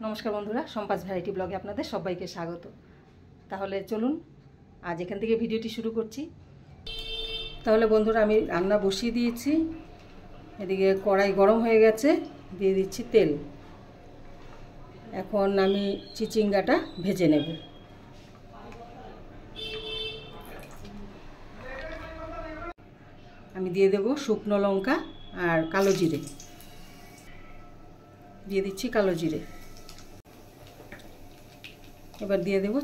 নমস্কার বন্ধুরা, সম্পাস ভ্যারাইটি ব্লগে আপনাদের সবাইকে স্বাগত। তাহলে চলুন আজ এখান থেকে ভিডিওটি শুরু করছি। তাহলে বন্ধুরা, আমি রান্না বসিয়ে দিয়েছি। এদিকে কড়াই গরম হয়ে গেছে, দিয়ে দিচ্ছি তেল। এখন আমি চিচিঙ্গাটা ভেজে নেব। আমি দিয়ে দেব শুকনো লঙ্কা আর কালো জিরে। দিয়ে দিচ্ছি কালো জিরে। এবার দিয়ে দেব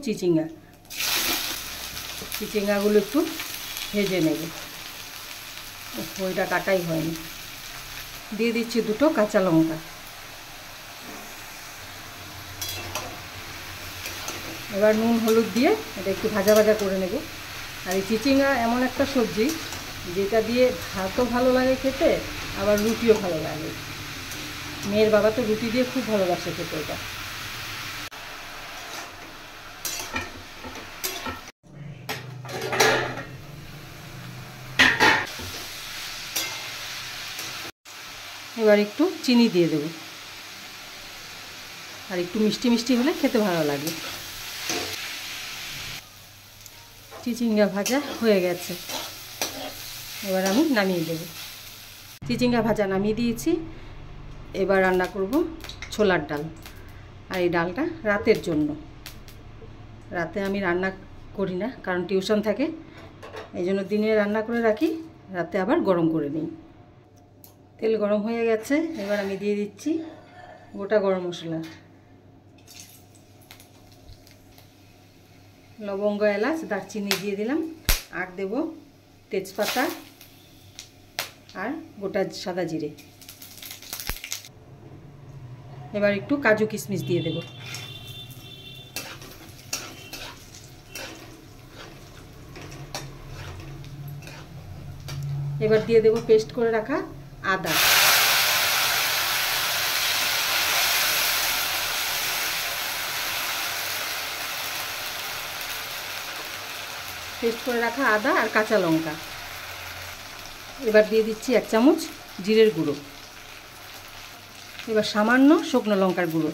চিচিঙ্গাগুলো একটু ভেজে নেব। ওইটা কাটাই হয়নি। দিয়ে দিচ্ছি দুটো কাঁচা লঙ্কা। এবার নুন হলুদ দিয়ে এটা একটু ভাজা ভাজা করে নেব। আর এই চিচিঙ্গা এমন একটা সবজি যেটা দিয়ে ভাতও ভালো লাগে খেতে, আবার রুটিও ভালো লাগে। মেয়ের বাবা তো রুটি দিয়ে খুব ভালোবাসে খেতে এটা। এবার একটু চিনি দিয়ে দেব, আর একটু মিষ্টি মিষ্টি হলে খেতে ভালো লাগে। চিচিঙ্গা ভাজা হয়ে গেছে, এবার আমি নামিয়ে দেব। চিচিঙ্গা ভাজা নামিয়ে দিয়েছি। এবার রান্না করব ছোলার ডাল। আর এই ডালটা রাতের জন্য। রাতে আমি রান্না করি না, কারণ টিউশন থাকে, এই জন্য দিনে রান্না করে রাখি, রাতে আবার গরম করে নিই। তেল গরম হয়ে গেছে, এবার আমি দিয়ে দিচ্ছি গোটা গরম মশলা, লবঙ্গ, এলাচ, দারচিনি দিয়ে দিলাম। আর দেব তেজপাতা আর গোটা সাদা জিরে। এবার একটু কাজু কিশমিশ দিয়ে দেব। এবার দিয়ে দেব পেস্ট করে রাখা আদা। পেস্ট করে রাখা আদা আর কাঁচা লঙ্কা। এবার দিয়ে দিচ্ছি 1 চামচ জিরের গুঁড়ো। এবার সামান্য শুকনো লঙ্কার গুঁড়ো।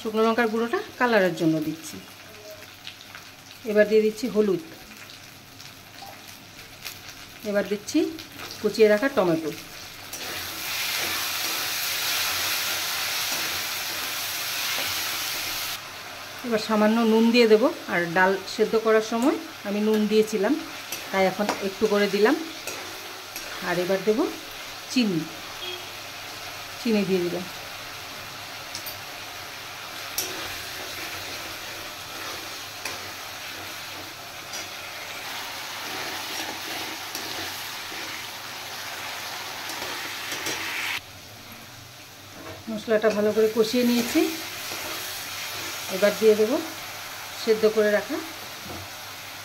শুকনো লঙ্কার গুঁড়োটা কালারের জন্য দিচ্ছি। এবার দিয়ে দিচ্ছি হলুদ। এবার দিচ্ছি কুচিয়ে রাখা টমেটো। এবার সামান্য নুন দিয়ে দেব। আর ডাল সেদ্ধ করার সময় আমি নুন দিয়েছিলাম, তাই এখন একটু করে দিলাম। আর এবার দেব চিনি দিয়ে দিলাম। মশলাটা ভালো করে কষিয়ে নিয়েছি। এবার দিয়ে দেব সেদ্ধ করে রাখা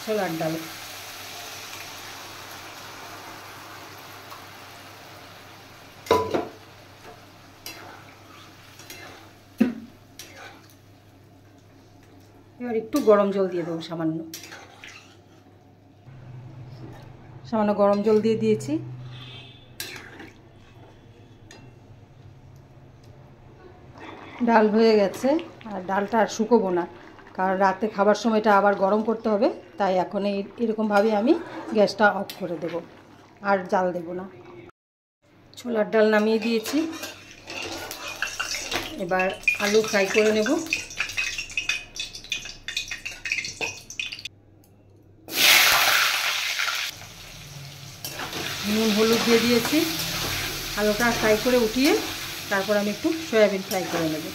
ছোলার ডাল। এবার একটু গরম জল দিয়ে দেবো, সামান্য গরম জল দিয়ে দিয়েছি। ডাল হয়ে গেছে। আর ডালটা আর শুকোবো না, কারণ রাতে খাবার সময়টা আবার গরম করতে হবে, তাই এখন এরকমভাবে আমি গ্যাসটা অফ করে দেব, আর জাল দেব না। ছোলার ডাল নামিয়ে দিয়েছি। এবার আলু ফ্রাই করে নেব। নুন হলুদ দিয়ে দিয়েছি। আলুটা ফ্রাই করে উঠিয়ে তারপর আমি একটু সয়াবিন ফ্রাই করে নেব।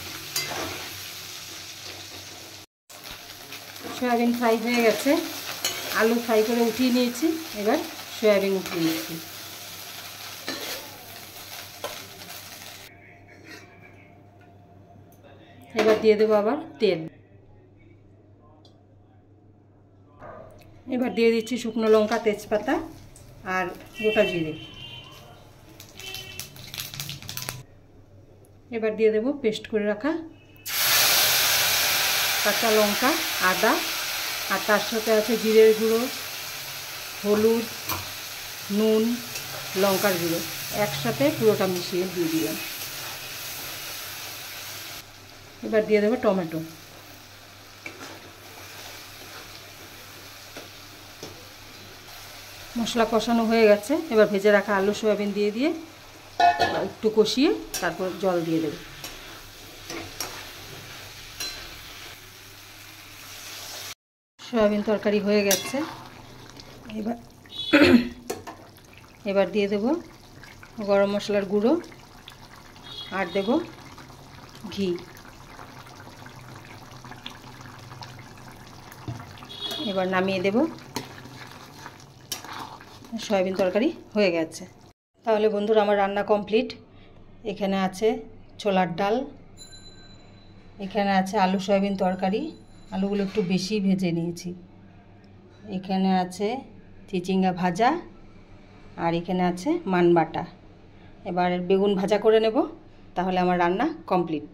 সয়াবিন ফ্রাই হয়ে গেছে, আলু ফ্রাই করে উঠিয়ে নিয়েছি। এবার সয়াবিন উঠিয়ে নিয়েছি। এবার দিয়ে দেবো আবার তেল। এবার দিয়ে দিচ্ছি শুকনো লঙ্কা, তেজপাতা আর গোটা জিরে। এবার দিয়ে দেব পেস্ট করে রাখা কাঁচা লঙ্কা, আদা, আর তার সাথে আছে জিরের গুঁড়ো, হলুদ, নুন, লঙ্কার গুঁড়ো, একসাথে পুরোটা মিশিয়ে দিয়ে দিলাম। এবার দিয়ে দেবো টমেটো। মশলা কষানো হয়ে গেছে, এবার ভেজে রাখা আলু সয়াবিন দিয়ে দিয়ে একটু কষিয়ে তারপর জল দিয়ে দেব। সয়াবিন তরকারি হয়ে গেছে, এবার দিয়ে দেব গরম মশলার গুঁড়ো আর দেব ঘি। এবার নামিয়ে দেব। সয়াবিন তরকারি হয়ে গেছে। তাহলে বন্ধুরা আমার রান্না কমপ্লিট। এখানে আছে ছোলার ডাল, এখানে আছে আলু সয়াবিন তরকারি, আলুগুলো একটু বেশি ভেজে নিয়েছি, এখানে আছে চিচিঙ্গা ভাজা, আর এখানে আছে মান বাটা। এবার বেগুন ভাজা করে নেব, তাহলে আমার রান্না কমপ্লিট।